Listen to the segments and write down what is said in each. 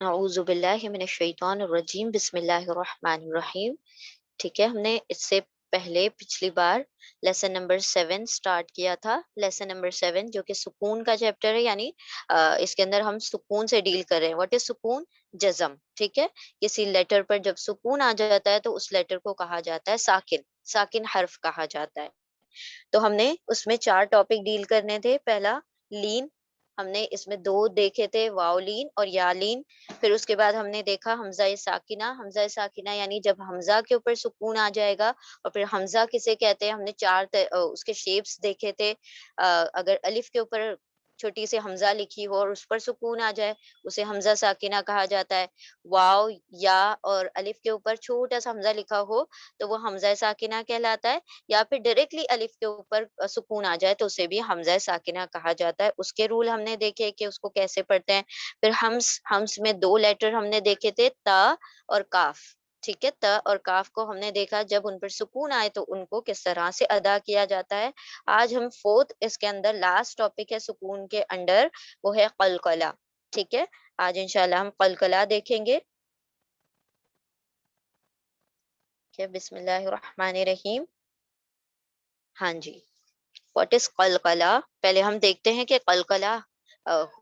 اعوذ باللہ من الشیطان الرجیم، بسم اللہ الرحمن الرحیم. ٹھیک ہے، ہم نے اس سے پہلے پچھلی بار لیسن نمبر 7 سٹارٹ کیا تھا. لیسن نمبر 7 جو کہ سکون کا چیپٹر ہے، یعنی اس کے اندر ہم سکون سے ڈیل کر رہے ہیں. واٹ از سکون؟ جزم. ٹھیک ہے، کسی لیٹر پر جب سکون آ جاتا ہے تو اس لیٹر کو کہا جاتا ہے ساکن. ساکن حرف کہا جاتا ہے. تو ہم نے اس میں 4 ٹاپک ڈیل کرنے تھے. پہلا لین، ہم نے اس میں 2 دیکھے تھے، واو لین اور یا لین. پھر اس کے بعد ہم نے دیکھا حمزہ ساکنہ. حمزہ ساکنہ یعنی جب حمزہ کے اوپر سکون آ جائے گا. اور پھر حمزہ کسے کہتے ہیں، ہم نے 4 اس کے شیپس دیکھے تھے. اگر الف کے اوپر چھوٹی سی حمزہ لکھی ہو اور اس پر سکون آ جائے، اسے حمزہ ساکنہ کہا جاتا ہے. واو، یا اور الف کے اوپر چھوٹا سا حمزہ لکھا ہو تو وہ حمزہ ساکنہ کہلاتا ہے. یا پھر ڈائریکٹلی الف کے اوپر سکون آ جائے تو اسے بھی حمزہ ساکنہ کہا جاتا ہے. اس کے رول ہم نے دیکھے کہ اس کو کیسے پڑھتے ہیں. پھر ہمس میں 2 لیٹر ہم نے دیکھے تھے، تا اور کاف. ٹھیک ہے، تا اور کاف کو ہم نے دیکھا جب ان پر سکون آئے تو ان کو کس طرح سے ادا کیا جاتا ہے. آج ہم فورتھ، اس کے اندر لاسٹ ٹاپک ہے سکون کے انڈر، وہ ہے قلقلہ. ٹھیک ہے، آج انشاءاللہ ہم قلقلہ دیکھیں گے. بسم اللہ الرحمن الرحیم. ہاں جی، واٹ از قلقلہ؟ پہلے ہم دیکھتے ہیں کہ قلقلہ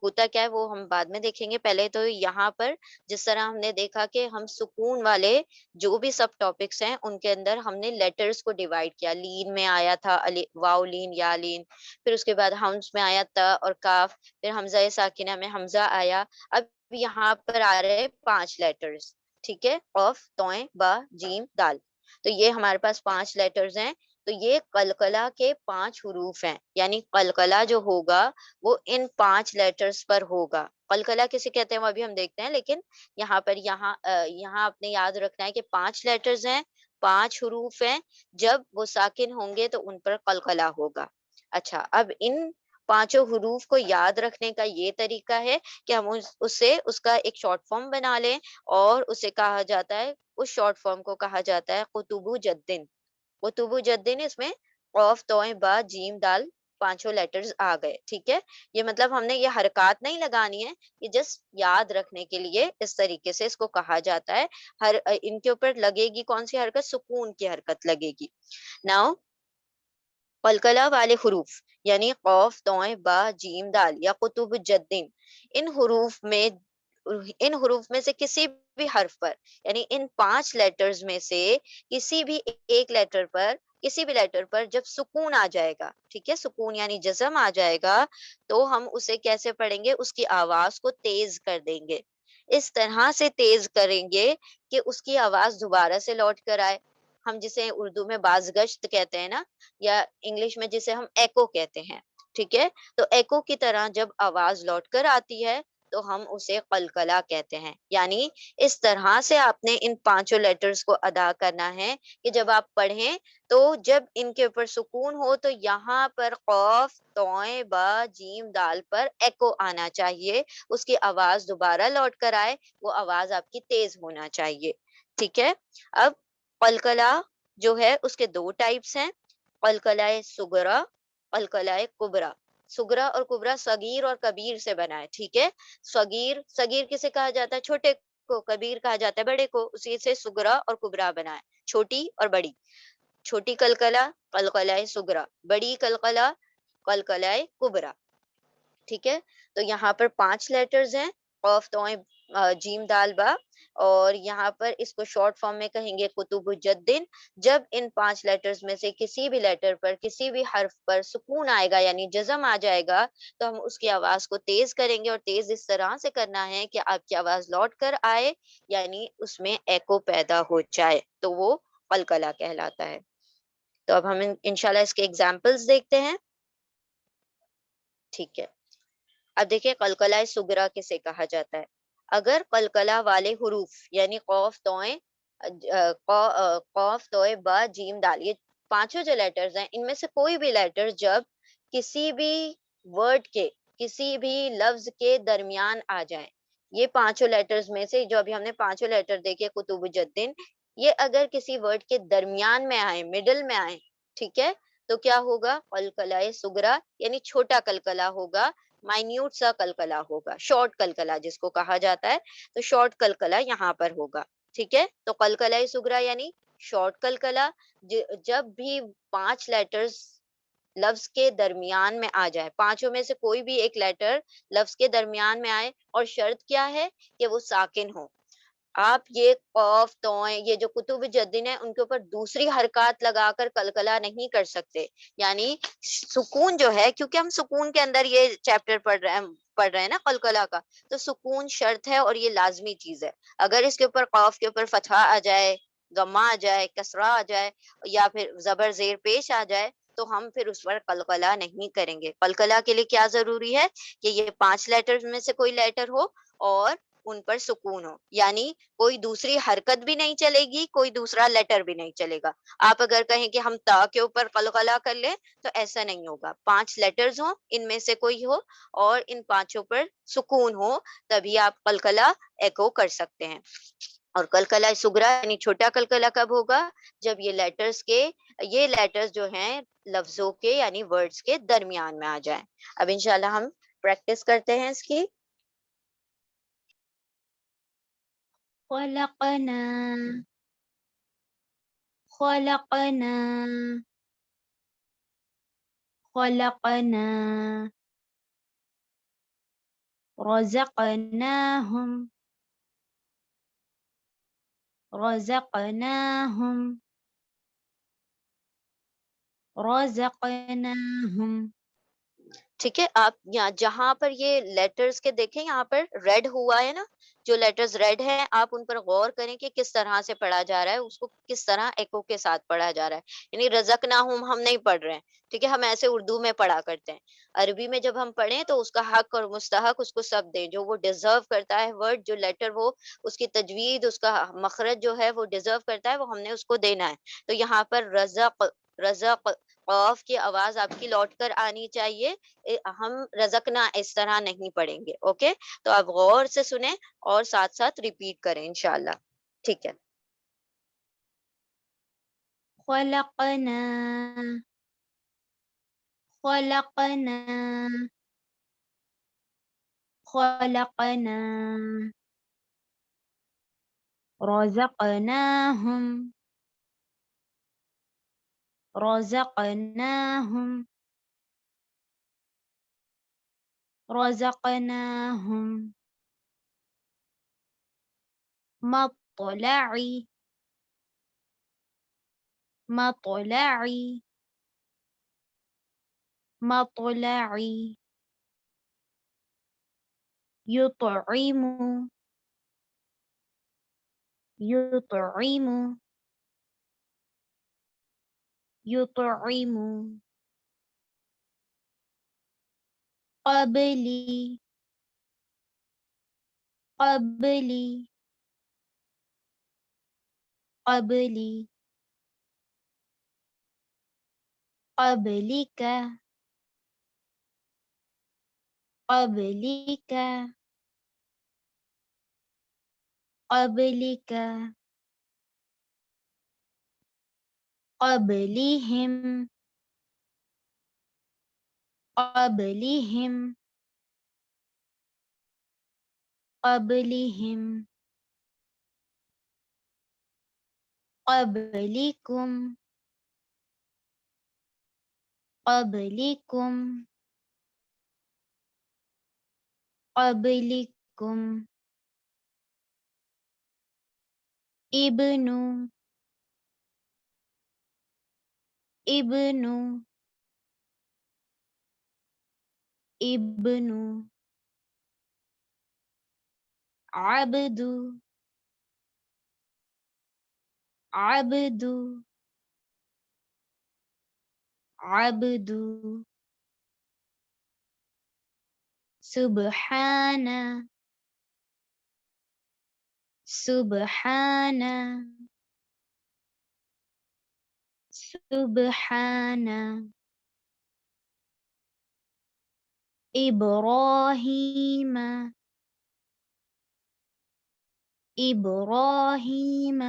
ہوتا کیا ہے، وہ ہم بعد میں دیکھیں گے. پہلے تو یہاں پر جس طرح ہم نے دیکھا کہ ہم سکون والے جو بھی سب ٹاپکس ہیں ان کے اندر ہم نے لیٹرز کو ڈیوائڈ کیا. لین میں آیا تھا واو لین، یا لین. پھر اس کے بعد ہمس میں آیا تا اور کاف. پھر حمزہ ساکنہ میں حمزہ آیا. اب یہاں پر آ رہے 5 لیٹرز. ٹھیک ہے، قاف، توئیں، با، جیم، دال. تو یہ ہمارے پاس 5 لیٹرز ہیں. تو یہ قلقلہ کے 5 حروف ہیں، یعنی قلقلہ جو ہوگا وہ ان 5 لیٹرز پر ہوگا. قلقلہ کسے کہتے ہیں وہ ابھی ہم دیکھتے ہیں، لیکن یہاں پر یہاں آپ نے یاد رکھنا ہے کہ 5 لیٹرز ہیں، 5 حروف ہیں. جب وہ ساکن ہوں گے تو ان پر قلقلہ ہوگا. اچھا، اب ان 5 حروف کو یاد رکھنے کا یہ طریقہ ہے کہ ہم اس کا ایک شارٹ فارم بنا لیں، اور اسے کہا جاتا ہے، اس شارٹ فارم کو کہا جاتا ہے قطب جدن. قطب جدن، اس میں قاف، توئیں، با، جیم، دال 5 لیٹرز آ گئے. ٹھیک ہے، یہ مطلب ہم نے یہ حرکات نہیں لگانی ہے، یہ جسٹ یاد رکھنے کے لیے اس طریقے سے اس کو کہا جاتا ہے. ان کے اوپر لگے گی کون سی حرکت؟ سکون کی حرکت لگے گی. ناؤ قلقلہ والے حروف یعنی قاف، توئیں، با، جیم، دال یا قطب جدن، ان حروف میں ان حروف میں سے کسی بھی حرف پر، یعنی ان 5 لیٹرز میں سے کسی بھی ایک لیٹر پر، کسی بھی لیٹر پر جب سکون آ جائے گا، ٹھیک ہے، سکون یعنی جزم آ جائے گا، تو ہم اسے کیسے پڑھیں گے؟ اس کی آواز کو تیز کر دیں گے. اس طرح سے تیز کریں گے کہ اس کی آواز دوبارہ سے لوٹ کر آئے. ہم جسے اردو میں بازگشت کہتے ہیں نا، یا انگلش میں جسے ہم ایکو کہتے ہیں. ٹھیک ہے، تو ایکو کی طرح جب آواز لوٹ کر آتی ہے تو ہم اسے قلقلہ کہتے ہیں. یعنی اس طرح سے آپ نے ان 5 لیٹرز کو ادا کرنا ہے کہ جب آپ پڑھیں تو جب ان کے اوپر سکون ہو تو یہاں پر قاف، توئیں، با، جیم، دال پر ایکو آنا چاہیے، اس کی آواز دوبارہ لوٹ کر آئے، وہ آواز آپ کی تیز ہونا چاہیے. ٹھیک ہے، اب قلقلہ جو ہے اس کے 2 ٹائپس ہیں، قلقلہ صغرا، قلقلہ کبرا. صغرا اور کبرا صغیر اور کبیر سے بنا ہے. ٹھیک ہے، صغیر کسے کہا جاتا ہے؟ چھوٹے کو. کبیر کہا جاتا ہے بڑے کو. اسی سے صغرا اور کبرا بنا ہے، چھوٹی اور بڑی. چھوٹی قلقلہ قلقلہ صغرا، بڑی قلقلہ قلقلہ کبرا. ٹھیک ہے، تو یہاں پر 5 لیٹرز ہیں، قاف، توئیں، جیم، دال، با. اور یہاں پر اس کو شارٹ فارم میں کہیں گے قطب جدن. جب ان 5 لیٹرز میں سے کسی بھی لیٹر پر، کسی بھی حرف پر سکون آئے گا یعنی جزم آ جائے گا تو ہم اس کی آواز کو تیز کریں گے. اور تیز اس طرح سے کرنا ہے کہ آپ کی آواز لوٹ کر آئے، یعنی اس میں ایکو پیدا ہو جائے، تو وہ قلقلہ کہلاتا ہے. تو اب ہم انشاءاللہ اس کے ایگزامپلز دیکھتے ہیں. ٹھیک ہے، اب دیکھیں قلقلہ صغرا کسے کہا جاتا ہے. اگر قلقلہ والے حروف یعنی قاف، توئیں، قاف، توئیں، با، جیم، دال، یہ 5 جو لیٹرز ہیں ان میں سے کوئی بھی لیٹر جب کسی بھی ورڈ کے، کسی بھی لفظ کے درمیان آ جائیں، یہ 5 لیٹرز میں سے جو ابھی ہم نے 5 لیٹر دیکھے قطب جدن، یہ اگر کسی ورڈ کے درمیان میں آئے، مڈل میں آئے، ٹھیک ہے، تو کیا ہوگا؟ قلقلہ صغرا یعنی چھوٹا قلقلہ ہوگا، مائنیوٹ سا قلقلہ ہوگا، شارٹ قلقلہ جس کو کہا جاتا ہے، تو شارٹ قلقلہ یہاں پر ہوگا. ٹھیک ہے، تو قلقلہ صغرا یعنی شارٹ قلقلہ. جب بھی 5 لیٹرز لفظ کے درمیان میں آ جائے، پانچوں میں سے کوئی بھی ایک لیٹر لفظ کے درمیان میں آئے، اور شرط کیا ہے کہ وہ ساکن ہو. آپ یہ قوف توئیں، یہ جو کتب جدین ہیں ان کے اوپر دوسری حرکات لگا کر قلقلہ نہیں کر سکتے. یعنی سکون جو ہے، کیونکہ ہم سکون کے اندر یہ چیپٹر پڑھ رہے ہیں نا قلقلہ کا، تو سکون شرط ہے اور یہ لازمی چیز ہے. اگر اس کے اوپر قوف کے اوپر فتحہ آ جائے، غمہ آ جائے، کسرہ آ جائے، یا پھر زبر زیر پیش آ جائے، تو ہم پھر اس پر قلقلہ نہیں کریں گے. قلقلہ کے لیے کیا ضروری ہے کہ یہ 5 لیٹر میں سے کوئی لیٹر ہو اور ان پر سکون ہو. یعنی کوئی دوسری حرکت بھی نہیں چلے گی، کوئی دوسرا لیٹر بھی نہیں چلے گا. آپ اگر کہیں کہ ہم تا کے اوپر قلقلہ کر لیں تو ایسا نہیں ہوگا. 5 لیٹرز ہوں، ان میں سے کوئی ہو اور ان پانچوں پر سکون ہو، تبھی آپ قلقلہ ایکو کر سکتے ہیں. اور قلقلہ صغرا یعنی چھوٹا قلقلہ کب ہوگا؟ جب یہ لیٹرز جو ہیں لفظوں کے یعنی ورڈز کے درمیان میں آ جائیں. اب انشاءاللہ ہم پریکٹس کرتے ہیں اس کی. خلقنا خلقنا خلقنا رزقناهم رزقناهم رزقناهم. ٹھیک ہے، آپ یہاں جہاں پر یہ لیٹرز کے دیکھیں، یہاں پر ریڈ ہوا ہے نا، جو لیٹرز ریڈ ہیں آپ ان پر غور کریں کہ کس طرح سے پڑھا جا رہا ہے، اس کو کس طرح ایکو کے ساتھ پڑھا جا رہا ہے. یعنی رزقناہم ہم نہیں پڑھ رہے ہیں. ٹھیک ہے، ہم ایسے اردو میں پڑھا کرتے ہیں. عربی میں جب ہم پڑھیں تو اس کا حق اور مستحق اس کو سب دیں، جو وہ ڈیزرو کرتا ہے ورڈ، جو لیٹر وہ اس کی تجوید، اس کا مخرج جو ہے وہ ڈیزرو کرتا ہے، وہ ہم نے اس کو دینا ہے. تو یہاں پر رزق قاف کی آواز آپ کی لوٹ کر آنی چاہیے. ہم رزقنا اس طرح نہیں پڑھیں گے. اوکے، تو آپ غور سے سنیں اور ساتھ ساتھ ریپیٹ کریں انشاءاللہ. ٹھیک ہے. خلقنا خلقنا خلقنا رزقناهم رزقناهم رزقناهم. مطلعي مطلعي مطلعي يطعم يطعم يطعم. قبلي قبلي قبلي قبلك قبلك قبلك قبلهم قبلهم قبلهم قبلكم قبلكم قبلكم. ابن ابن ابن عبد عبد عبد. سبحان سبحان سبحان. إبراهيم إبراهيم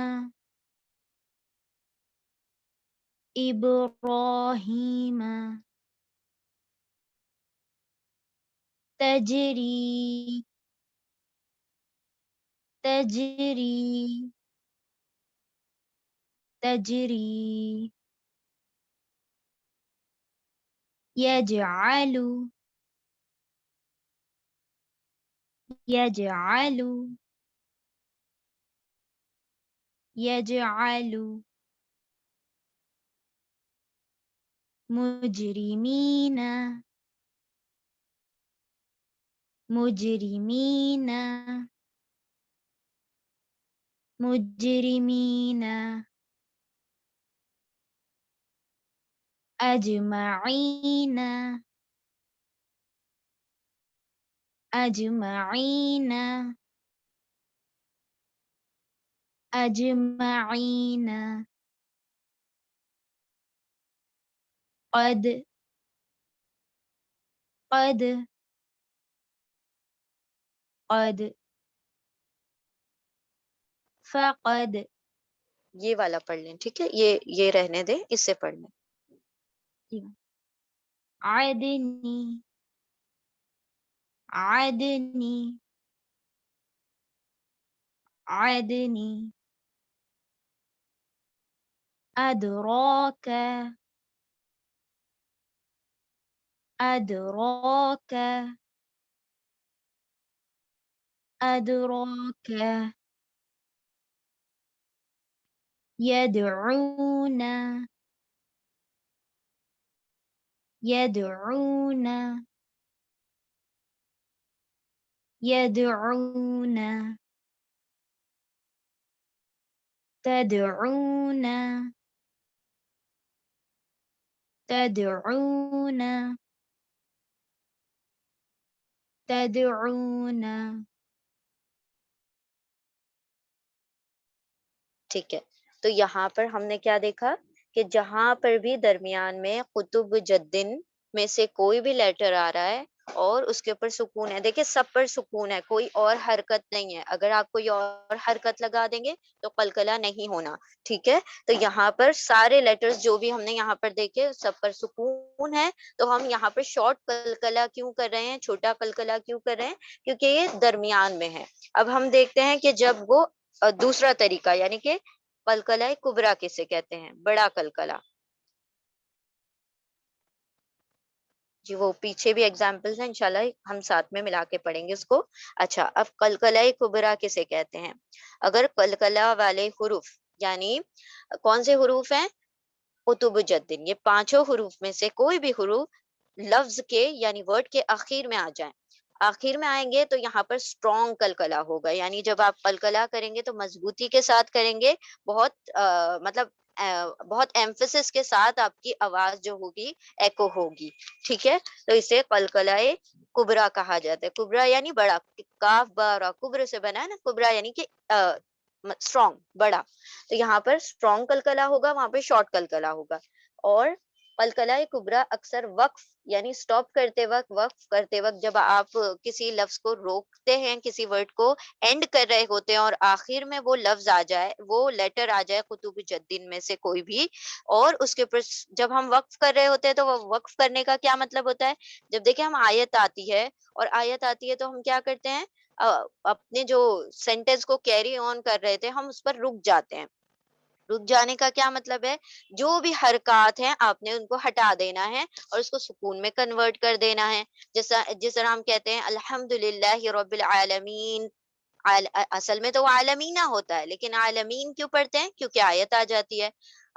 إبراهيم تجري تجري تجري يجعل يجعل يجعل مجرمين مجرمين مجرمين أجمعين أجمعين أجمعين قد قد قد فقد یہ والا پڑھ لیں، ٹھیک ہے، یہ رہنے دیں، اس سے پڑھ لیں. عدني عدني عدني أدراك أدراك أدراك يدعون يدعون يدعون تدعون تدعون تدعون ٹھیک ہے، تو یہاں پر ہم نے کیا دیکھا کہ جہاں پر بھی درمیان میں قطب جدن میں سے کوئی بھی لیٹر آ رہا ہے اور اس کے اوپر سکون ہے، دیکھیں سب پر سکون ہے، کوئی اور حرکت نہیں ہے. اگر آپ کوئی اور حرکت لگا دیں گے تو قلقلہ نہیں ہونا. ٹھیک ہے، تو یہاں پر سارے لیٹرز جو بھی ہم نے یہاں پر دیکھے سب پر سکون ہے. تو ہم یہاں پر شارٹ قلقلہ کیوں کر رہے ہیں، چھوٹا قلقلہ کیوں کر رہے ہیں؟ کیونکہ یہ درمیان میں ہے. اب ہم دیکھتے ہیں کہ جب وہ دوسرا طریقہ یعنی کہ قلقلہ کبریٰ کسے کہتے ہیں، بڑا قلقلہ. جی وہ پیچھے بھی ایگزامپلس ہیں، انشاءاللہ ہم ساتھ میں ملا کے پڑھیں گے اس کو. اچھا، اب قلقلہ کبریٰ کسے کہتے ہیں؟ اگر قلقلہ والے حروف یعنی کون سے حروف ہیں؟ قطب جدن، یہ پانچوں حروف میں سے کوئی بھی حروف لفظ کے یعنی ورڈ کے آخر میں آ جائیں، آخر میں آئیں گے تو یہاں پر اسٹرانگ قلقلہ ہوگا. یعنی جب آپ قلقلہ کریں گے تو مضبوطی کے ساتھ کریں گے، بہت مطلب بہت ایمفسس کے ساتھ آپ کی آواز جو ہوگی ایکو ہوگی. ٹھیک ہے، تو اسے قلقلہ کبریٰ کہا جاتا ہے. کبریٰ یعنی بڑا، کاف با را کبر سے بنا ہے نا، کبریٰ یعنی کہ اسٹرانگ، بڑا. تو یہاں پر اسٹرانگ قلقلہ ہوگا، وہاں پہ شارٹ قلقلہ ہوگا. اور قلقلہ کبریٰ اکثر وقف یعنی اسٹاپ کرتے وقت جب آپ کسی لفظ کو روکتے ہیں، کسی ورڈ کو اینڈ کر رہے ہوتے ہیں اور آخر میں وہ لفظ آ جائے، وہ لیٹر آ جائے قطب جدین میں سے کوئی بھی، اور اس کے اوپر جب ہم وقف کر رہے ہوتے ہیں تو وہ وقف کرنے کا کیا مطلب ہوتا ہے؟ جب دیکھیں ہم آیت آتی ہے اور آیت آتی ہے تو ہم کیا کرتے ہیں، اپنے جو سینٹینس کو کیری آن کر رہے تھے ہم اس پر رک جاتے ہیں. رک جانے کا کیا مطلب ہے؟ جو بھی حرکات ہیں آپ نے ان کو ہٹا دینا ہے اور اس کو سکون میں کنورٹ کر دینا ہے. جس طرح ہم کہتے ہیں الحمدللہ رب العالمین، اصل میں تو وہ عالمینہ ہوتا ہے لیکن عالمین کیوں پڑھتے ہیں؟ کیونکہ آیت آ جاتی ہے.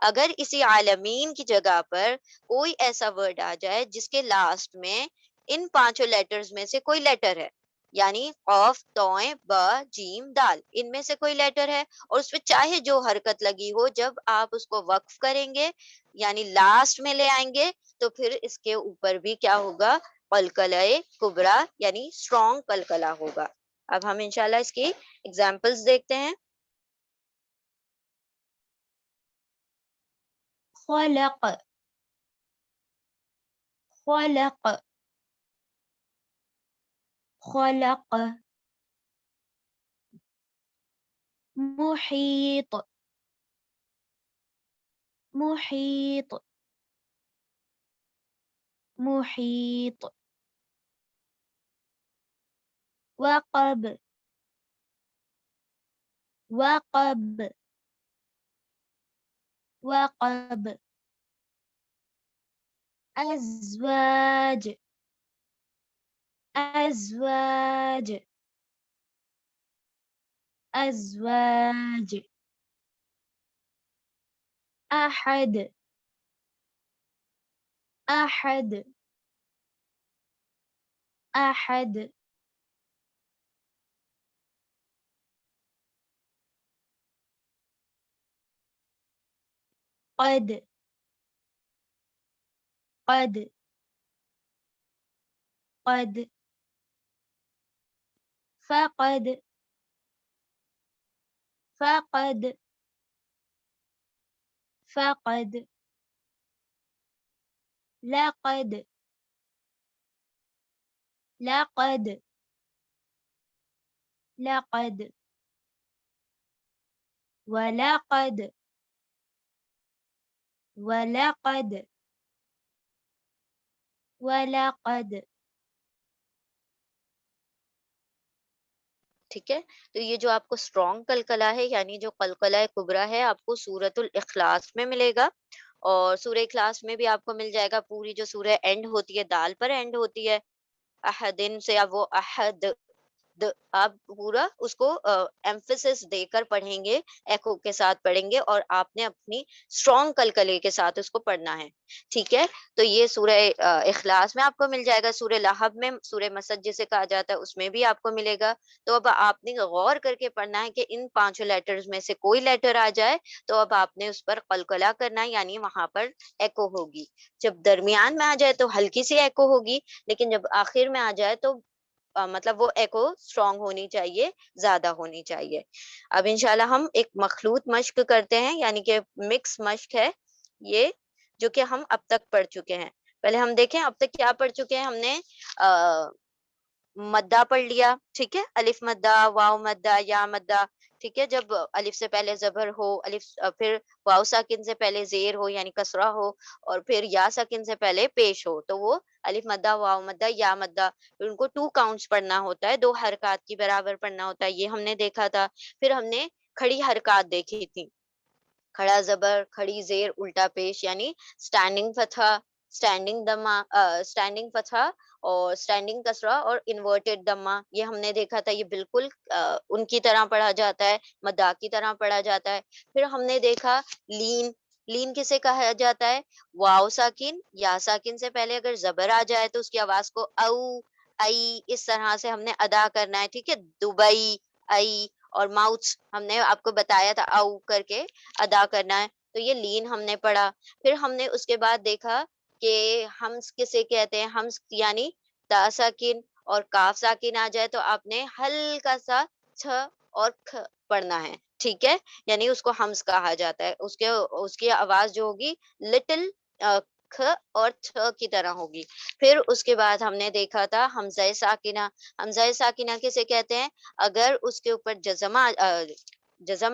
اگر اسی عالمین کی جگہ پر کوئی ایسا ورڈ آ جائے جس کے لاسٹ میں ان پانچوں لیٹرز میں سے کوئی لیٹر ہے، یعنی قاف توئیں با جیم دال، ان میں سے کوئی لیٹر ہے اور اس پہ چاہے جو حرکت لگی ہو، جب آپ اس کو وقف کریں گے یعنی لاسٹ میں لے آئیں گے تو پھر اس کے اوپر بھی کیا ہوگا؟ قلقلہ کبریٰ یعنی اسٹرانگ قلقلہ ہوگا. اب ہم انشاءاللہ اس کی ایگزامپلس دیکھتے ہیں. خلق خلق خلق محيط محيط محيط وقب وقب وقب أزواج أزواج أزواج أحد أحد أحد قد قد قد فقد فقد فقد لقد لقد لقد ولقد ولقد ولقد ٹھیک ہے. تو یہ جو آپ کو اسٹرانگ قلقلہ ہے یعنی جو قلقلہ کبرا ہے آپ کو سورۃ الاخلاص میں ملے گا، اور سورہ اخلاص میں بھی آپ کو مل جائے گا. پوری جو سورہ اینڈ ہوتی ہے دال پر اینڈ ہوتی ہے، احدن سے اب وہ احد آپ پورا اس کو ایمفیسس دے کر پڑھیں گے، ایکو کے ساتھ پڑھیں گے، اور آپ نے اپنی اسٹرانگ کلکلے کے ساتھ اس کو پڑھنا ہے. ٹھیک ہے. تو یہ سورہ اخلاص میں آپ کو مل جائے گا. سورہ لہب میں، سورہ مسد جسے کہا جاتا ہے، اس میں بھی آپ کو ملے گا. تو اب آپ نے غور کر کے پڑھنا ہے کہ ان پانچوں لیٹرز میں سے کوئی لیٹر آ جائے تو اب آپ نے اس پر قلقلہ کرنا ہے، یعنی وہاں پر ایکو ہوگی. جب درمیان میں آ جائے تو ہلکی سی ایکو ہوگی، لیکن جب آخر میں آ جائے تو مطلب وہ ایکو اسٹرانگ ہونی چاہیے، زیادہ ہونی چاہیے. اب انشاءاللہ ہم ایک مخلوط مشق کرتے ہیں، یعنی کہ مکس مشق ہے یہ، جو کہ ہم اب تک پڑھ چکے ہیں. پہلے ہم دیکھیں اب تک کیا پڑھ چکے ہیں. ہم نے مدہ پڑھ لیا، ٹھیک ہے، الف مدہ، واو مدہ، یا مدہ. ٹھیک ہے. جب الف سے پہلے زبر ہو، الف پھر واو ساکن سے پہلے زیر ہو یعنی کسرہ ہو، اور پھر یا ساکن سے پہلے پیش ہو، تو وہ الف مدہ، واو مدہ، یا مدہ. پھر ان کو 2 کاؤنٹس پڑھنا ہوتا ہے، 2 حرکات کی برابر پڑھنا ہوتا ہے، یہ ہم نے دیکھا تھا. پھر ہم نے کھڑی حرکات دیکھی تھی، کھڑا زبر، کھڑی زیر، الٹا پیش، یعنی اسٹینڈنگ فتحہ، اسٹینڈنگ دمہ، اسٹینڈنگ فتحہ اور اسٹینڈنگ کسرہ اور انورٹیڈ دمہ. یہ ہم نے دیکھا تھا، یہ بالکل ان کی طرح پڑھا جاتا ہے، مدا کی طرح پڑھا جاتا ہے. پھر ہم نے دیکھا لین. لین کسے کہا جاتا ہے؟ واو ساکن یا ساکن سے پہلے اگر زبر آ جائے تو اس کی آواز کو او، ائی، اس طرح سے ہم نے ادا کرنا ہے. ٹھیک ہے. دبئی، ائی، اور ماؤتھ ہم نے آپ کو بتایا تھا او کر کے ادا کرنا ہے. تو یہ لین ہم نے پڑھا. پھر ہم نے اس کے بعد دیکھا کہ ہمس کسے کہتے ہیں. ہمس یعنی تا ساکن اور کاف ساکن آ جائے تو آپ نے ہلکا سا چھ اور کھ پڑھنا ہے. ٹھیک ہے. یعنی اس کو ہمس کہا جاتا ہے. اس کی آواز جو ہوگی لٹل کھ اور چھ کی طرح ہوگی. پھر اس کے بعد ہم نے دیکھا تھا حمزہ ساکنہ. حمزہ ساکنہ کسے کہتے ہیں؟ اگر اس کے اوپر جزم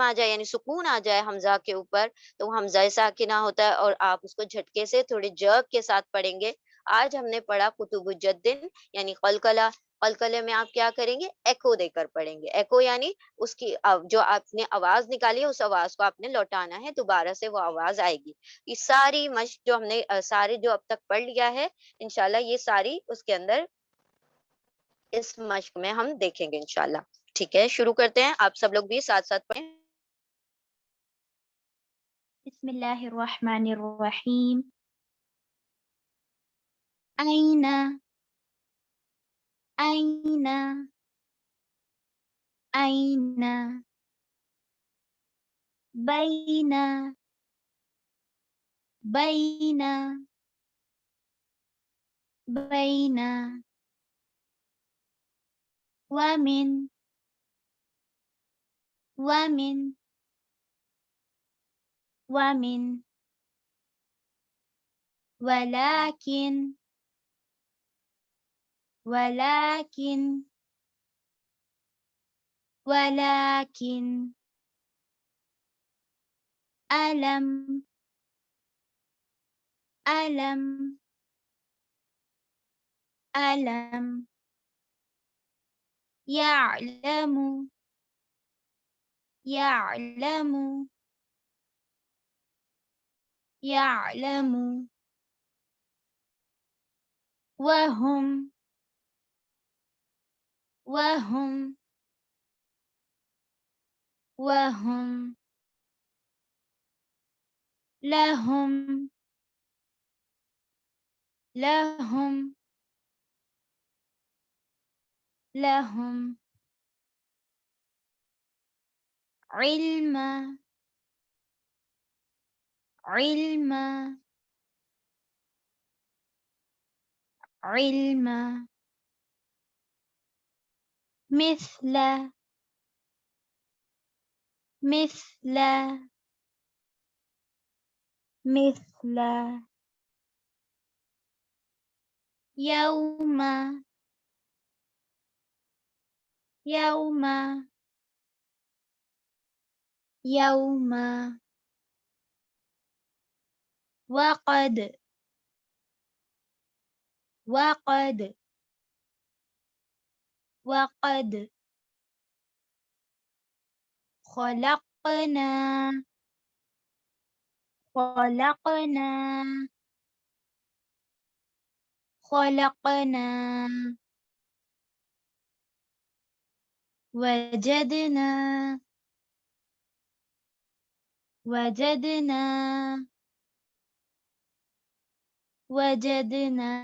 آ جائے یعنی سکون آ جائے حمزہ کے اوپر تو وہ حمزہ ساکنہ ہوتا ہے، اور آپ اس کو جھٹکے سے تھوڑے جرک کے ساتھ پڑھیں گے. آج ہم نے پڑھا قطب الجدن یعنی قلقلہ. قلقلے میں آپ کیا کریں گے؟ ایکو دے کر پڑھیں گے. ایکو یعنی اس کی جو آپ نے آواز نکالی ہے اس آواز کو آپ نے لوٹانا ہے، دوبارہ سے وہ آواز آئے گی. یہ ساری مشق جو ہم نے سارے جو اب تک پڑھ لیا ہے انشاءاللہ یہ ساری اس کے اندر اس مشق میں ہم دیکھیں گے انشاءاللہ. ٹھیک ہے. شروع کرتے ہیں. آپ سب لوگ بھی ساتھ ساتھ پڑھیں. بسم الله الرحمن الرحيم أين أين أين بين بين بين ومن ومن ومن ولكن ولكن ولكن ألم ألم ألم يعلم يعلم يعلم وهم وهم وهم لهم لهم لهم علما علما علما مثل مثل مثل يوم يوم يوم وقد وقد وقد خلقنا خلقنا خلقنا وجدنا وجدنا وجدنا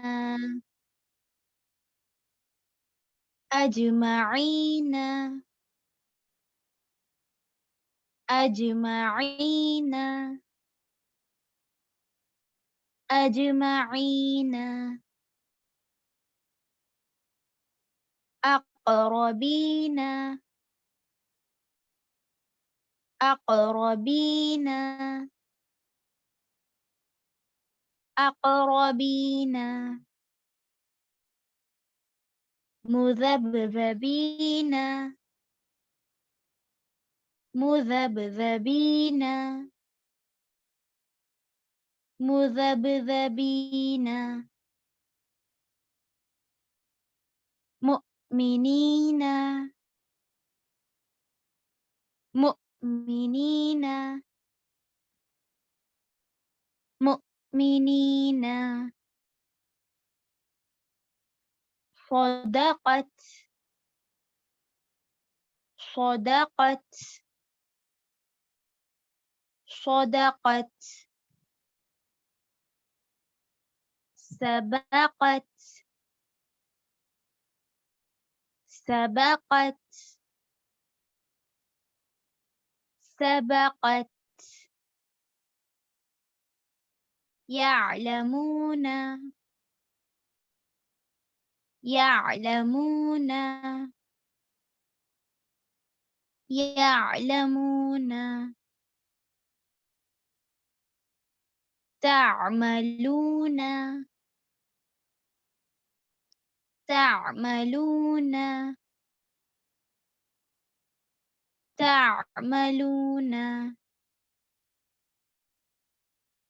أجمعين أجمعين أجمعين أقربين أقربين أقربين مذبذبين مذبذبين مذبذبين مؤمنين مؤمنين مؤمنين صدقت صدقت صدقت سبقت سبقت سبقت يعلمون يعلمون يعلمون تعملون تعملون تعملون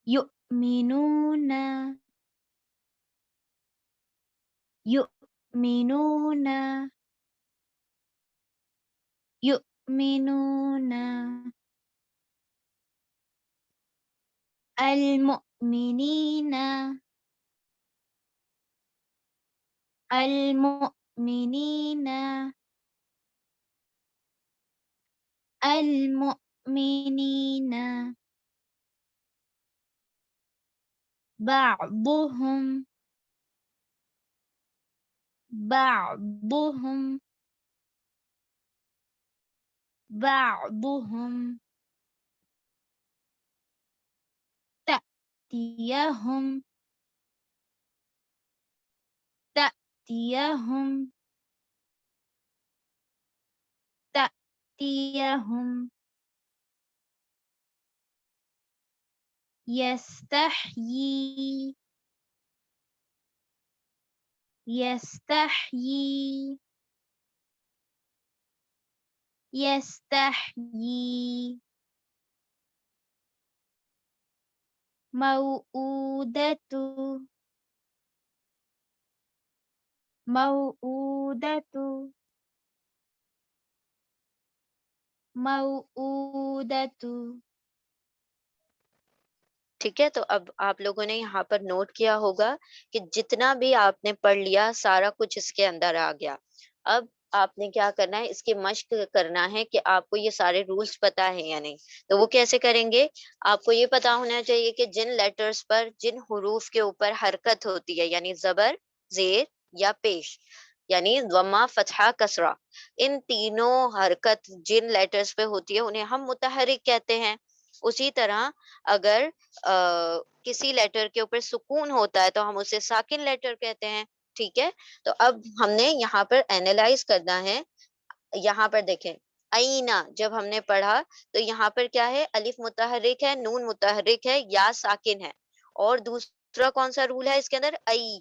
يؤمنون يؤمنون يؤمنون المؤمنين المؤمنين المؤمنين بعضهم بعضهم بعضهم تأتيهم تأتيهم تأتيهم يستحيي يستحيي يستحيي موؤودة موؤودة موؤودة. ٹھیک ہے، تو اب آپ لوگوں نے یہاں پر نوٹ کیا ہوگا کہ جتنا بھی آپ نے پڑھ لیا سارا کچھ اس کے اندر آ گیا. اب آپ نے کیا کرنا ہے، اس کی مشق کرنا ہے کہ آپ کو یہ سارے رولز پتا ہے یا نہیں. تو وہ کیسے کریں گے؟ آپ کو یہ پتا ہونا چاہیے کہ جن لیٹرز پر، جن حروف کے اوپر حرکت ہوتی ہے، یعنی زبر، زیر یا پیش، یعنی ضمہ، فتحہ، کسرہ، ان تینوں حرکت جن لیٹرز پہ ہوتی ہے انہیں ہم متحرک کہتے ہیں. اسی طرح اگر کسی لیٹر کے اوپر سکون ہوتا ہے تو ہم اسے ساکن لیٹر کہتے ہیں. ٹھیک ہے، تو اب ہم نے یہاں پر اینالائز کرنا ہے. یہاں پر دیکھیں، اینا جب ہم نے پڑھا تو یہاں پر کیا ہے، الف متحرک ہے، نون متحرک ہے، یا ساکن ہے. اور دوسرا کون سا رول ہے اس کے اندر؟ ای.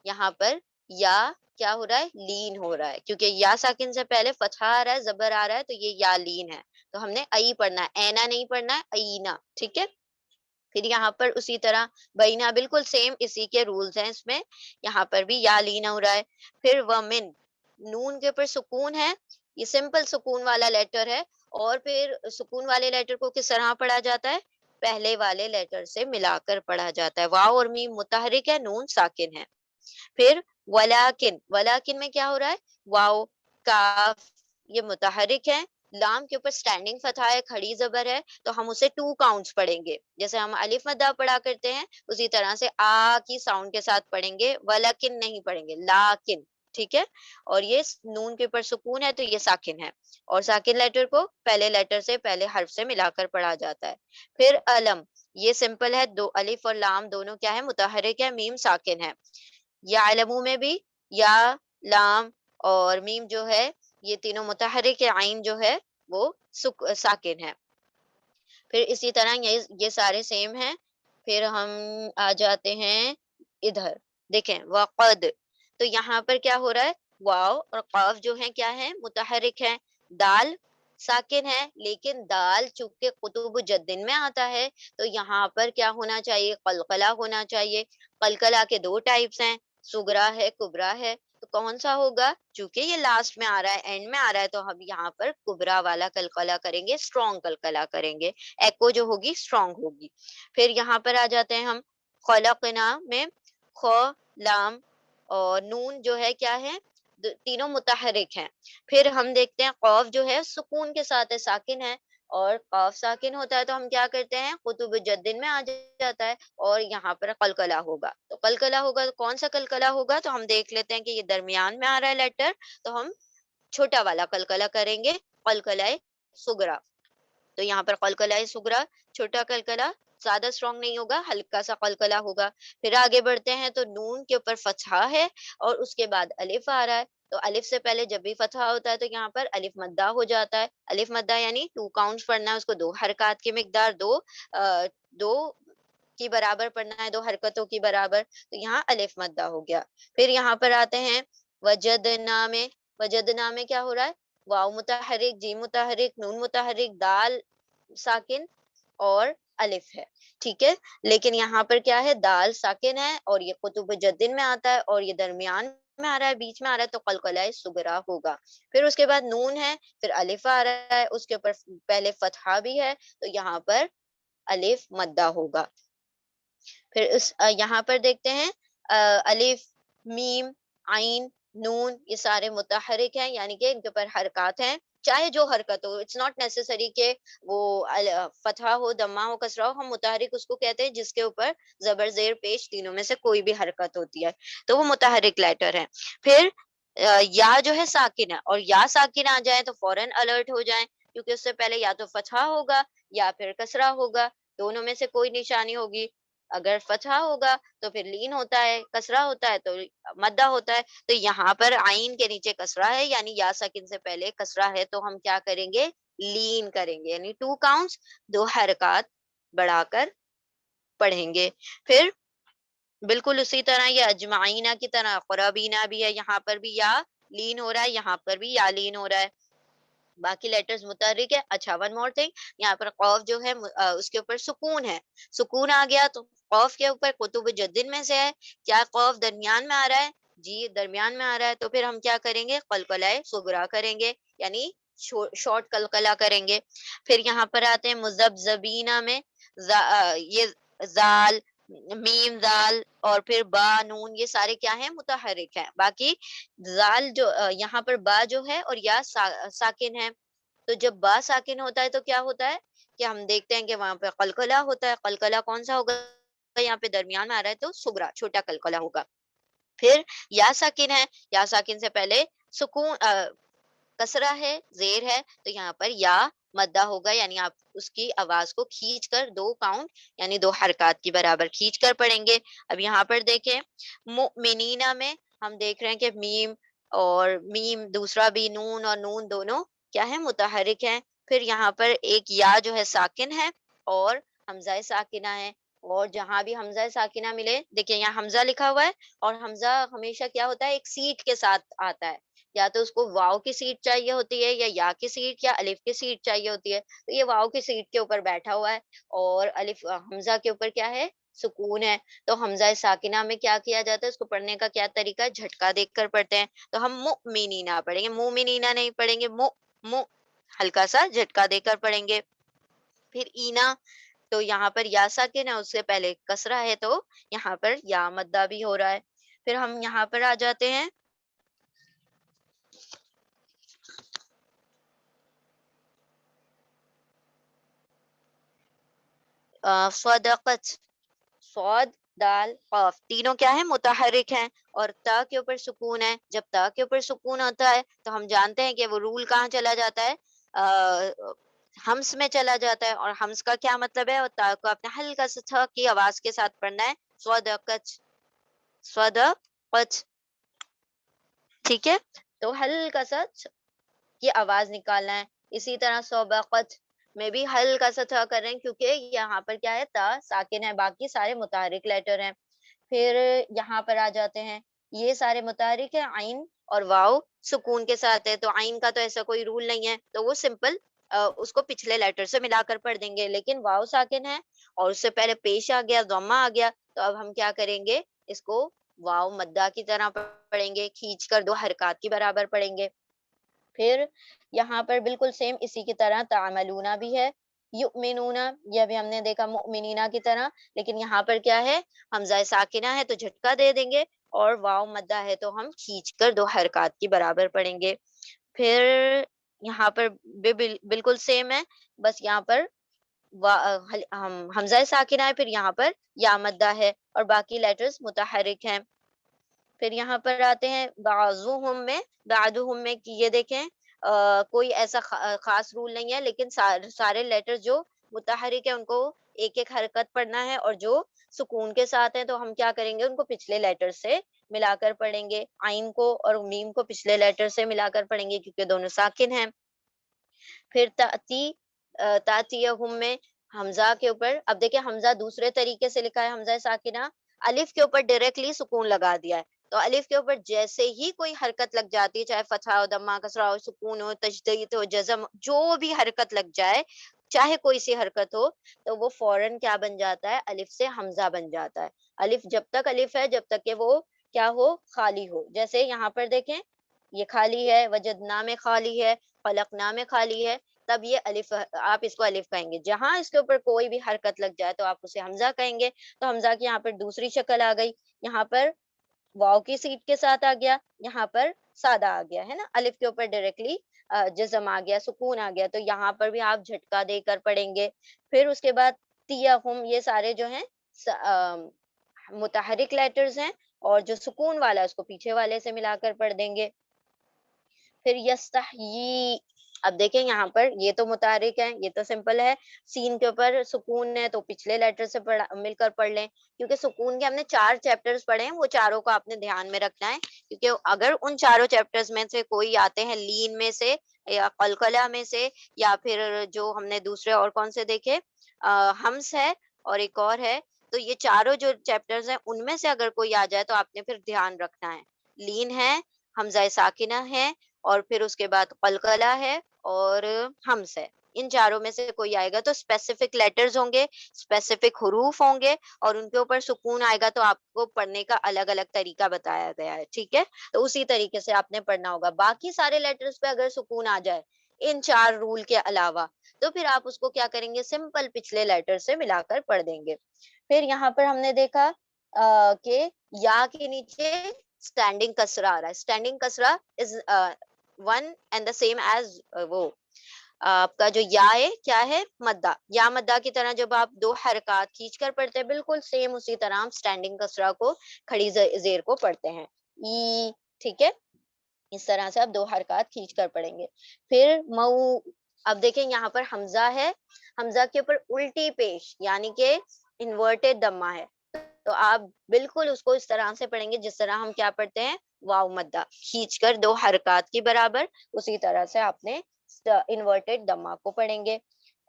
یہاں پر یا کیا ہو رہا ہے، لین ہو رہا ہے، کیونکہ یا ساکن سے پہلے فتحہ آ رہا ہے، زبر آ رہا ہے، تو یہ یا لین ہے. تو ہم نے ای پڑھنا ہے، اینا نہیں پڑھنا ہے، اینا. ٹھیک ہے، پھر یہاں پر اسی طرح بینا، بالکل سیم اسی کے رولز ہیں اس میں. یہاں پر بھی یا لینا ہو رہا ہے. پھر ومن، نون کے اوپر سکون ہے، یہ سمپل سکون والا لیٹر ہے. اور پھر سکون والے لیٹر کو کس طرح پڑھا جاتا ہے؟ پہلے والے لیٹر سے ملا کر پڑھا جاتا ہے. واو اور میم متحرک ہے، نون ساکن ہے. پھر ولاکن، ولاکن میں کیا ہو رہا ہے، واو، کاف، یہ متحرک ہے، لام کے اوپر سٹینڈنگ فتحہ ہے، کھڑی زبر ہے، تو ہم اسے 2 کاؤنٹس پڑھیں گے. جیسے ہم الف مدہ پڑھا کرتے ہیں اسی طرح سے آ کی ساؤنڈ کے ساتھ پڑھیں گے، ولاکن نہیں پڑھیں گے، لاکن. ٹھیک ہے، اور یہ نون کے اوپر سکون ہے تو یہ ساکن ہے. اور ساکن لیٹر کو پہلے لیٹر سے، پہلے حرف سے ملا کر پڑھا جاتا ہے. پھر علم، یہ سمپل ہے، دو الف اور لام دونوں کیا ہے، متحرک ہے، میم ساکن ہے. یا علموں میں بھی یا، لام اور میم جو ہے یہ تینوں متحرک ہے، عین جو ہے وہ ساکن ہے. پھر اسی طرح یہ سارے سیم ہیں. پھر ہم آ جاتے ہیں ادھر، دیکھیں وقد. تو یہاں پر کیا ہو رہا ہے، واو اور قاف جو ہیں کیا ہیں، متحرک ہیں. دال ساکن ہے، لیکن دال چونکہ قطب جدن میں آتا ہے تو یہاں پر کیا ہونا چاہیے، قلقلہ ہونا چاہیے. قلقلہ کے 2 ٹائپس ہیں، سغرا ہے، کبرا ہے. تو کون سا ہوگا؟ چونکہ یہ لاسٹ میں آ رہا ہے، اینڈ میں آ رہا ہے، تو ہم یہاں پر کبرا والا قلقلہ کریں گے، اسٹرانگ قلقلہ کریں گے. ایکو جو ہوگی اسٹرانگ ہوگی. پھر یہاں پر آ جاتے ہیں ہم خلقنا میں، خ، لام اور نون جو ہے کیا ہے، تینوں متحرک ہیں. پھر ہم دیکھتے ہیں قاف جو ہے سکون کے ساتھ ہے، ساکن ہے. اور قاف ساکن ہوتا ہے تو ہم کیا کرتے ہیں، قطب جدن میں آ جاتا ہے اور یہاں پر قلقلہ ہوگا. تو قلقلہ ہوگا تو کون سا قلقلہ ہوگا، تو ہم دیکھ لیتے ہیں کہ یہ درمیان میں آ رہا ہے لیٹر، تو ہم چھوٹا والا قلقلہ کریں گے، قلقلہ صغرا. تو یہاں پر قلقلہ صغرا، چھوٹا قلقلہ، زیادہ اسٹرانگ نہیں ہوگا، ہلکا سا قلقلہ ہوگا. پھر آگے بڑھتے ہیں تو نون کے اوپر فتحہ ہے اور اس کے بعد الف آ رہا ہے. تو الف سے پہلے جب بھی فتحہ ہوتا ہے تو یہاں پر الف مدہ ہو جاتا ہے. الف مدہ یعنی 2 کاؤنٹس پڑھنا ہے اس کو، 2 حرکات کی مقدار، دو کی برابر پڑھنا ہے، 2 حرکتوں کی برابر. تو یہاں الف مدہ ہو گیا. پھر یہاں پر آتے ہیں وجدنا میں. وجدنا میں کیا ہو رہا ہے، واو متحرک، جیم متحرک، نون متحرک، دال ساکن اور الف ہے. ٹھیک ہے، لیکن یہاں پر کیا ہے، دال ساکن ہے اور یہ قطب جدن میں آتا ہے اور یہ درمیان میں آ رہا ہے، بیچ میں آ رہا ہے، تو قلقلہ صغرا ہوگا. پھر اس کے بعد نون ہے، پھر الف آ رہا ہے، اس کے اوپر پہلے فتحہ بھی ہے تو یہاں پر الف مدہ ہوگا. پھر یہاں پر دیکھتے ہیں الف، میم، عین، نون یہ سارے متحرک ہیں، یعنی کہ ان کے اوپر حرکات ہیں، چاہے جو حرکت ہو. اٹس ناٹ نیسیسری کہ وہ فتحہ ہو، دمہ ہو، کسرہ ہو. ہم متحرک اس کو کہتے ہیں جس کے اوپر زبر، زیر، پیش تینوں میں سے کوئی بھی حرکت ہوتی ہے، تو وہ متحرک لیٹر ہے. پھر یا جو ہے ساکن ہے، اور یا ساکن آ جائے تو فوراً الرٹ ہو جائیں، کیونکہ اس سے پہلے یا تو فتحہ ہوگا یا پھر کسرہ ہوگا، دونوں میں سے کوئی نشانی ہوگی. اگر فتحہ ہوگا تو پھر لین ہوتا ہے، کسرہ ہوتا ہے تو مدہ ہوتا ہے. تو یہاں پر عین کے نیچے کسرہ ہے، یعنی یا ساکن سے پہلے کسرہ ہے، تو ہم کیا کریں گے، لین کریں گے، یعنی 2 کاؤنٹس، 2 حرکات بڑھا کر پڑھیں گے. پھر بالکل اسی طرح یہ اجمعینہ کی طرح قرابینہ بھی ہے، یہاں پر بھی یا لین ہو رہا ہے، یہاں پر بھی یا لین ہو رہا ہے. باقی لیٹرز متحرک ہے. اچھا، ون مور تھنگ، یہاں پر قوف جو ہے اس کے اوپر سکون ہے، سکون آ گیا تو قوف کے اوپر کتب جدن میں سے ہے. کیا قوف درمیان میں آ رہا ہے؟ جی درمیان میں آ رہا ہے. تو پھر ہم کیا کریں گے؟ قلقلہ صغرا کریں گے, یعنی شارٹ قلقلہ کریں گے. پھر یہاں پر آتے ہیں مذبذبینہ میں, یہ زال, میم زال اور پھر با نون, یہ سارے کیا ہیں؟ متحرک ہیں. باقی زال جو یہاں پر با جو ہے اور یا ساکن ہے. تو جب با ساکن ہوتا ہے تو کیا ہوتا ہے کہ ہم دیکھتے ہیں کہ وہاں پہ قلقلہ ہوتا ہے. قلقلہ کون سا ہوگا؟ یہاں پہ درمیان میں آ رہا ہے تو صغرا چھوٹا قلقلہ ہوگا. پھر یا ساکن ہے, یا ساکن سے پہلے سکون کسرہ ہے, زیر ہے, تو یہاں پر یا مدہ ہوگا, یعنی آپ اس کی آواز کو کھینچ کر 2 کاؤنٹ یعنی 2 حرکات کی برابر کھینچ کر پڑھیں گے. اب یہاں پر دیکھیں مؤمنینہ میں ہم دیکھ رہے ہیں کہ میم اور میم دوسرا بھی نون اور نون دونوں کیا ہے؟ متحرک ہیں. پھر یہاں پر ایک یا جو ہے ساکن ہے اور حمزہ ساکنہ ہے. اور جہاں بھی حمزہ ساکنہ ملے, دیکھیں یہاں حمزہ لکھا ہوا ہے اور حمزہ ہمیشہ کیا ہوتا ہے؟ ایک سیٹ کے ساتھ آتا ہے. یا تو اس کو واو کی سیٹ چاہیے ہوتی ہے, یا کی سیٹ, یا الف کی سیٹ چاہیے ہوتی ہے. تو یہ واو کی سیٹ کے اوپر بیٹھا ہوا ہے اور الف حمزہ کے اوپر کیا ہے؟ سکون ہے. تو حمزہ ساکنہ میں کیا کیا جاتا ہے؟ اس کو پڑھنے کا کیا طریقہ ہے؟ جھٹکا دیکھ کر پڑھتے ہیں. تو ہم مؤمنینہ پڑھیں گے, مومنینہ نہیں پڑھیں گے, مو ہلکا سا جھٹکا دے کر پڑھیں گے. پھر اینا, تو یہاں پر یا ساکن ہے, اس سے پہلے کسرہ ہے تو یہاں پر یا مدہ بھی ہو رہا ہے. پھر ہم یہاں پر آ جاتے ہیں صدقت. صاد دال قاف تینوں کیا ہے؟ متحرک ہیں. اور تا کے اوپر سکون ہے. جب تا کے اوپر سکون ہوتا ہے تو ہم جانتے ہیں کہ وہ رول کہاں چلا جاتا ہے؟ ہمس میں چلا جاتا ہے. اور ہمس کا کیا مطلب ہے؟ اور تا کو اپنے ہلکا سا تھا کی آواز کے ساتھ پڑھنا ہے, صدقت, صدقت, ٹھیک ہے. تو ہلکا سا کی آواز نکالنا ہے. اسی طرح سبقت میں بھی ہلکا سا تھا کر رہے ہیں کیونکہ یہاں پر کیا ہے؟ تا ساکن ہے, باقی سارے متحرک لیٹر ہیں. پھر یہاں پر آ جاتے ہیں, یہ سارے متحرک ہیں, عین اور واو سکون کے ساتھ ہے. تو عین کا تو ایسا کوئی رول نہیں ہے, تو وہ سمپل اس کو پچھلے لیٹر سے ملا کر پڑھ دیں گے. لیکن واو ساکن ہے اور اس سے پہلے پیش آ گیا, ضمہ آ گیا, تو اب ہم کیا کریں گے؟ اس کو واو مدہ کی طرح پڑھیں گے, کھینچ کر 2 حرکات کی برابر پڑھیں گے. پھر یہاں پر بالکل سیم اسی کی طرح تعملون بھی ہے, یؤمنون, یہ بھی ہم نے دیکھا مؤمنینہ کی طرح, لیکن یہاں پر کیا ہے؟ حمزہ ساکنہ ہے تو جھٹکا دے دیں گے, اور واو مدہ ہے تو ہم کھینچ کر 2 حرکات کی برابر پڑھیں گے. پھر یہاں پر بھی بالکل سیم ہے, بس یہاں پر حمزہ ساکنہ ہے, پھر یہاں پر یا مدہ ہے, اور باقی لیٹرز متحرک ہیں. پھر یہاں پر آتے ہیں بعضهم میں, بعضهم میں یہ دیکھیں کوئی ایسا خاص رول نہیں ہے, لیکن سارے لیٹر جو متحرک ہے ان کو ایک ایک حرکت پڑھنا ہے, اور جو سکون کے ساتھ ہیں تو ہم کیا کریں گے؟ ان کو پچھلے لیٹر سے ملا کر پڑھیں گے. عین کو اور میم کو پچھلے لیٹر سے ملا کر پڑھیں گے کیونکہ دونوں ساکن ہیں. پھر تاتیہم میں حمزہ کے اوپر, اب دیکھیں حمزہ دوسرے طریقے سے لکھا ہے, حمزہ ساکنہ الف کے اوپر ڈائریکٹلی سکون لگا دیا ہے. تو الف کے اوپر جیسے ہی کوئی حرکت لگ جاتی ہے, چاہے فتحہ ہو, دمہ, کسرہ ہو, سکون ہو, تشدید ہو, جزم, جو بھی حرکت لگ جائے, چاہے کوئی سی حرکت ہو, تو وہ فوراً کیا بن جاتا ہے؟ الف سے حمزہ بن جاتا ہے. الف جب تک الف ہے جب تک کہ وہ کیا ہو؟ خالی ہو. جیسے یہاں پر دیکھیں یہ خالی ہے, وجدنا میں خالی ہے, خلقنا میں خالی ہے, تب یہ الف, آپ اس کو الف کہیں گے. جہاں اس کے اوپر کوئی بھی حرکت لگ جائے تو آپ اسے حمزہ کہیں گے. تو حمزہ کی یہاں پر دوسری شکل آ گئی, یہاں پر واو کی سیٹ کے ساتھ آ گیا, یہاں پر سادہ آ گیا ہے نا, الف کے اوپر ڈائریکٹلی جزم آ گیا, سکون آ گیا. تو یہاں پر بھی آپ جھٹکا دے کر پڑھیں گے. پھر اس کے بعد تیہم, یہ سارے جو ہیں متحرک لیٹرز ہیں, اور جو سکون والا ہے اس کو پیچھے والے سے ملا کر پڑھ دیں گے. پھر یستحیی, اب دیکھیں یہاں پر یہ تو متحرک ہے, یہ تو سمپل ہے. سین کے اوپر سکون ہے تو پچھلے لیٹر سے مل کر پڑھ لیں, کیونکہ سکون کے ہم نے 4 چیپٹرز پڑھے ہیں, وہ چاروں کو آپ نے دھیان میں رکھنا ہے. کیونکہ اگر ان چاروں چیپٹرز میں سے کوئی آتے ہیں لین میں سے, یا قلقلہ میں سے, یا پھر جو ہم نے دوسرے اور کون سے دیکھے, ہمس ہے اور ایک اور ہے, تو یہ چاروں جو چیپٹرز ہیں ان میں سے اگر کوئی آ جائے تو آپ نے پھر دھیان رکھنا ہے. لین ہے, حمزہ ساکنہ ہے, اور پھر اس کے بعد قلقلہ ہے, اور ہمس ہے. ان چاروں میں سے کوئی آئے گا تو اسپیسیفک لیٹرز ہوں گے, اسپیسیفک حروف ہوں گے, اور ان کے اوپر سکون آئے گا تو آپ کو پڑھنے کا الگ الگ طریقہ بتایا گیا ہے, ٹھیک ہے. تو اسی طریقے سے آپ نے پڑھنا ہوگا. باقی سارے لیٹرز پہ اگر سکون آ جائے ان چار رول کے علاوہ, تو پھر آپ اس کو کیا کریں گے, سمپل پچھلے لیٹر سے ملا کر پڑھ دیں گے. پھر یہاں پر ہم نے دیکھا کہ یا کے نیچے اسٹینڈنگ کسرہ آ رہا ہے. اسٹینڈنگ کسرہ is one and the same as وہ آپ کا جو یا ہے کیا ہے, مدہ. یا مدہ کی طرح جب آپ دو حرکات کھینچ کر پڑھتے ہیں, بالکل سیم اسی طرح ہم اسٹینڈنگ کسرہ کو, کھڑی زیر کو پڑھتے ہیں, ای, ٹھیک ہے. اس طرح سے آپ دو حرکات کھینچ کر پڑھیں گے. پھر مؤ, اب دیکھیں یہاں پر حمزہ ہے, حمزہ کے اوپر الٹی پیش یعنی کہ انورٹیڈ دمہ ہے, تو آپ بالکل اس کو اس طرح سے پڑھیں گے جس طرح ہم کیا پڑھتے ہیں, واو مدہ کھینچ کر دو حرکات کی برابر, اسی طرح سے آپ نے انورٹیڈ دمہ کو پڑھیں گے.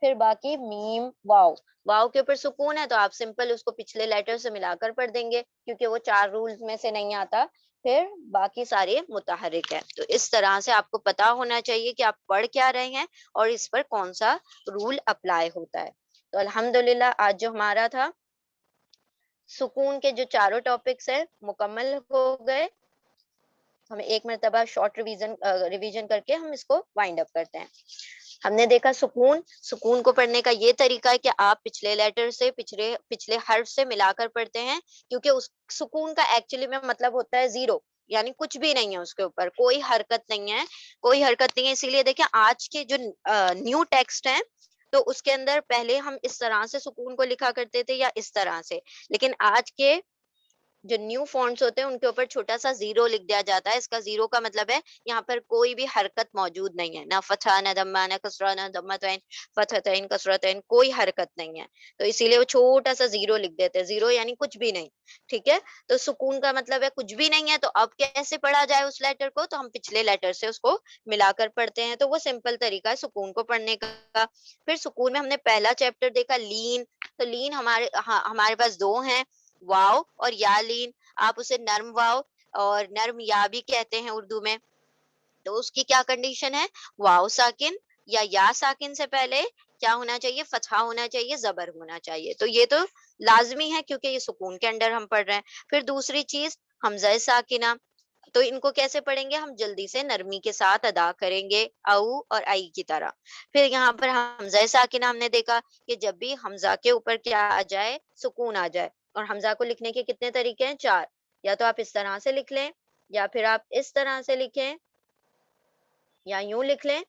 پھر باقی میم واو, واو کے اوپر سکون ہے تو آپ سمپل اس کو پچھلے لیٹر سے ملا کر پڑھ دیں گے کیونکہ وہ چار رولز میں سے نہیں آتا. پھر باقی سارے متحرک ہیں. تو اس طرح سے آپ کو پتا ہونا چاہیے کہ آپ پڑھ کیا رہے ہیں اور اس پر کون سا رول اپلائی ہوتا ہے. تو الحمدللہ آج جو ہمارا تھا سکون کے جو چاروں ٹاپکس ہیں مکمل ہو گئے. ہمیں ایک مرتبہ شارٹ ریویژن کر کے ہم اس کو وائنڈ اپ کرتے ہیں. ہم نے دیکھا سکون, سکون کو پڑھنے کا یہ طریقہ ہے کہ آپ پچھلے لیٹر سے پچھلے حرف سے ملا کر پڑھتے ہیں, کیونکہ اس سکون کا ایکچولی میں مطلب ہوتا ہے زیرو, یعنی کچھ بھی نہیں ہے, اس کے اوپر کوئی حرکت نہیں ہے, کوئی حرکت نہیں ہے. اسی لیے دیکھیں آج کے جو نیو ٹیکسٹ ہیں تو اس کے اندر پہلے ہم اس طرح سے سکون کو لکھا کرتے تھے یا اس طرح سے, لیکن آج کے جو نیو فونٹس ہوتے ہیں ان کے اوپر چھوٹا سا زیرو لکھ دیا جاتا ہے. اس کا زیرو کا مطلب ہے یہاں پر کوئی بھی حرکت موجود نہیں ہے, نہ فتحہ نہ دمہ نہ کسرہ نہ ضمتین فتحتین کسرتین, کوئی حرکت نہیں ہے. تو اسی لیے وہ چھوٹا سا زیرو لکھ دیتے ہیں, زیرو یعنی کچھ بھی نہیں, ٹھیک ہے. تو سکون کا مطلب ہے کچھ بھی نہیں ہے, تو اب کیسے پڑھا جائے اس لیٹر کو, تو ہم پچھلے لیٹر سے اس کو ملا کر پڑھتے ہیں. تو وہ سمپل طریقہ ہے سکون کو پڑھنے کا. پھر سکون میں ہم نے پہلا چیپٹر دیکھا لین, تو لین ہمارے پاس دو ہیں, واو اور یا لین. آپ اسے نرم واو اور نرم یا بھی کہتے ہیں اردو میں. تو اس کی کیا کنڈیشن ہے, واو ساکن یا ساکن سے پہلے کیا ہونا چاہیے, فتحہ ہونا چاہیے, زبر ہونا چاہیے. تو یہ تو لازمی ہے کیونکہ یہ سکون کے انڈر ہم پڑھ رہے ہیں. پھر دوسری چیز حمزہ ساکنہ, تو ان کو کیسے پڑھیں گے, ہم جلدی سے نرمی کے ساتھ ادا کریں گے او اور آئی کی طرح. پھر یہاں پر حمزہ ساکنہ ہم نے دیکھا کہ جب بھی حمزہ کے اوپر کیا آ جائے, سکون آ جائے. اور حمزہ کو لکھنے کے کتنے طریقے ہیں, چار. یا تو آپ اس طرح سے لکھ لیں, یا پھر آپ اس طرح سے لکھیں, یا یوں لکھ لیں,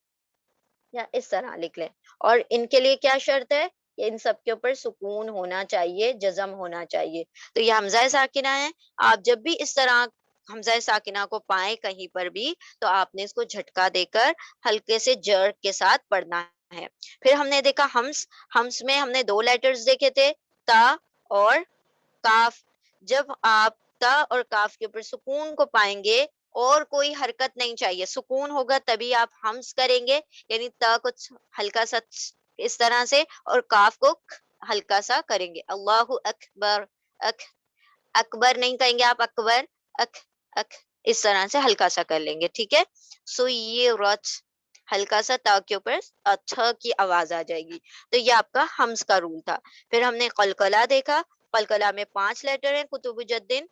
یا اس طرح لکھ لیں. اور ان کے لیے کیا شرط ہے کہ ان سب کے اوپر سکون ہونا چاہیے, جزم ہونا چاہیے. تو یہ حمزہ ساکنہ ہے. آپ جب بھی اس طرح حمزہ ساکنہ کو پائیں کہیں پر بھی, تو آپ نے اس کو جھٹکا دے کر ہلکے سے جرک کے ساتھ پڑھنا ہے. پھر ہم نے دیکھا ہمس میں ہم نے دو لیٹرز دیکھے تھے, تا اور کاف. جب آپ تا اور کاف کے اوپر سکون کو پائیں گے اور کوئی حرکت نہیں چاہیے, سکون ہوگا تبھی آپ ہمس کریں گے, یعنی تا کو ہلکا سا اس طرح سے اور کاف کو ہلکا سا کریں گے. اللہ اکبر, اکبر نہیں کہیں گے آپ, اکبر, اک اس طرح سے ہلکا سا کر لیں گے, ٹھیک ہے. سو یہ رچ ہلکا سا تا کے اوپر اچھا کی آواز آ جائے گی. تو یہ آپ کا ہمس کا رول تھا. پھر ہم نے قلقلہ دیکھا, قلقلہ میں 5 لیٹر ہیں کتب جدن,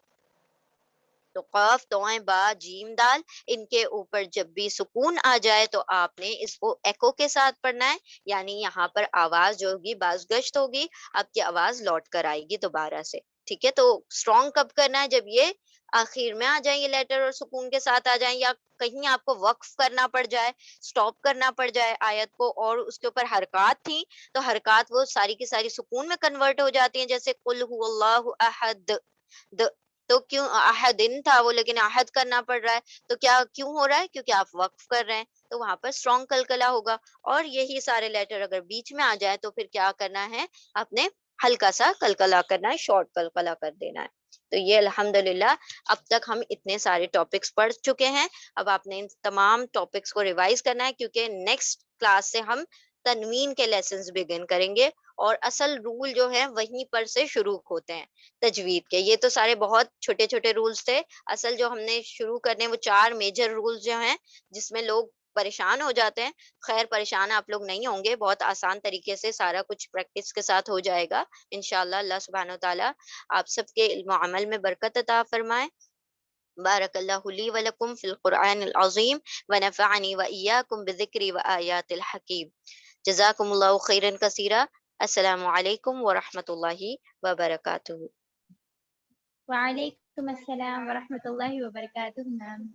تو قاف توئیں با جیم دال, ان کے اوپر جب بھی سکون آ جائے تو آپ نے اس کو ایکو کے ساتھ پڑھنا ہے, یعنی یہاں پر آواز جو ہوگی بازگشت ہوگی, آپ کی آواز لوٹ کر آئے گی دوبارہ سے, ٹھیک ہے. تو اسٹرانگ کب کرنا ہے, جب یہ آخر میں آ جائیں, یہ لیٹر اور سکون کے ساتھ آ جائیں, یا کہیں آپ کو وقف کرنا پڑ جائے, سٹاپ کرنا پڑ جائے آیت کو, اور اس کے اوپر حرکات تھی تو حرکات وہ ساری کی ساری سکون میں کنورٹ ہو جاتی ہیں, جیسے قل هو اللہ احد, تو کیوں احدن تھا وہ, لیکن احد کرنا پڑ رہا ہے, تو کیا کیوں ہو رہا ہے, کیونکہ آپ وقف کر رہے ہیں, تو وہاں پر اسٹرانگ کلکلا ہوگا. اور یہی سارے لیٹر اگر بیچ میں آ جائے تو پھر کیا کرنا ہے, آپ نے ہلکا سا کلکلا کرنا ہے, شارٹ کلکلا کر دینا ہے. تو یہ الحمدللہ اب تک ہم اتنے سارے ٹاپکس پڑھ چکے ہیں. اب آپ نے ان تمام ٹاپکس کو ریوائز کرنا ہے, کیونکہ نیکسٹ کلاس سے ہم تنوین کے لیسنز بگن کریں گے, اور اصل رول جو ہے وہیں پر سے شروع ہوتے ہیں تجوید کے. یہ تو سارے بہت چھوٹے چھوٹے رولز تھے, اصل جو ہم نے شروع کرنے وہ 4 میجر رولز جو ہیں, جس میں لوگ پریشان ہو جاتے ہیں. خیر پریشان آپ لوگ نہیں ہوں گے، بہت آسان طریقے سے سارا کچھ پریکٹس کے ساتھ ہو جائے گا انشاءاللہ. اللہ سبحانہ وتعالی آپ سب کے علم و عمل میں برکت عطا فرمائے. بارک اللہ لی ولکم فی القرآن العظیم ونفعنی وإیاکم بذکری وآیات الحکیم. جزاکم اللہ خیرا کثیرا. السلام علیکم ورحمۃ اللہ وبرکاتہ. وعلیکم السلام ورحمۃ اللہ وبرکاتہ میم.